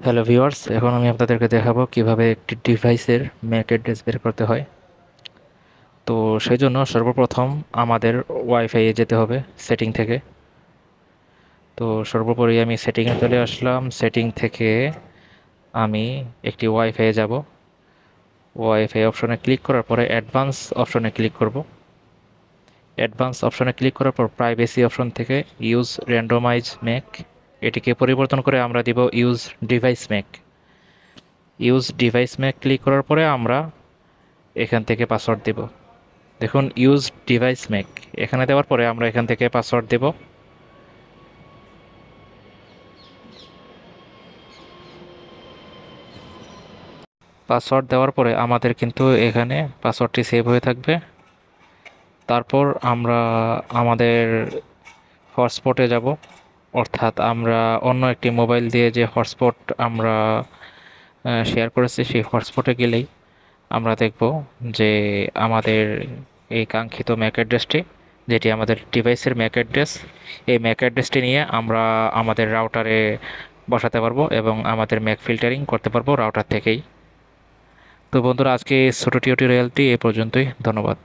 Hello viewers, এখন আমি আপনাদেরকে দেখাবো কিভাবে একটি ডিভাইসের ম্যাক অ্যাড্রেস বের করতে হয়। তো সেই জন্য সর্বপ্রথম আমাদের ওয়াইফাইয়ে যেতে হবে সেটিং থেকে। তো সর্বোপরি আমি সেটিংয়ে চলে আসলাম। সেটিং থেকে আমি একটি ওয়াইফাইয়ে যাব। ওয়াইফাই অপশনে ক্লিক করার পরে অ্যাডভান্স অপশনে ক্লিক করব। অ্যাডভান্স অপশনে ক্লিক করার পর প্রাইভেসি অপশন থেকে ইউজ র্যান্ডমাইজ ম্যাক এটিকে পরিবর্তন করে আমরা দিব use device Mac. Use device Mac click করার পরে আমরা এখান থেকে পাসওয়ার্ড দেব। দেখুন ইউজ ডিভাইস ম্যাক এখানে দেওয়ার পরে আমরা এখান থেকে পাসওয়ার্ড দেব। পাসওয়ার্ড দেওয়ার পরে আমাদের কিন্তু এখানে পাসওয়ার্ডটি সেভ হয়ে থাকবে। তারপর আমরা আমাদের হটস্পটে যাব, অর্থাৎ আমরা অন্য একটি মোবাইল দিয়ে যে হটস্পট আমরা শেয়ার করেছি সেই হটস্পটে গেলেই আমরা দেখব যে আমাদের এই কাঙ্ক্ষিত ম্যাক অ্যাড্রেসটি, যেটি আমাদের ডিভাইসের ম্যাক অ্যাড্রেস, এই ম্যাক অ্যাড্রেসটি নিয়ে আমরা আমাদের রাউটারে বসাতে পারবো এবং আমাদের ম্যাক ফিল্টারিং করতে পারবো রাউটার থেকেই। তো বন্ধুরা, আজকে ছোটো টিউটোরিয়ালটি এ পর্যন্তই। ধন্যবাদ।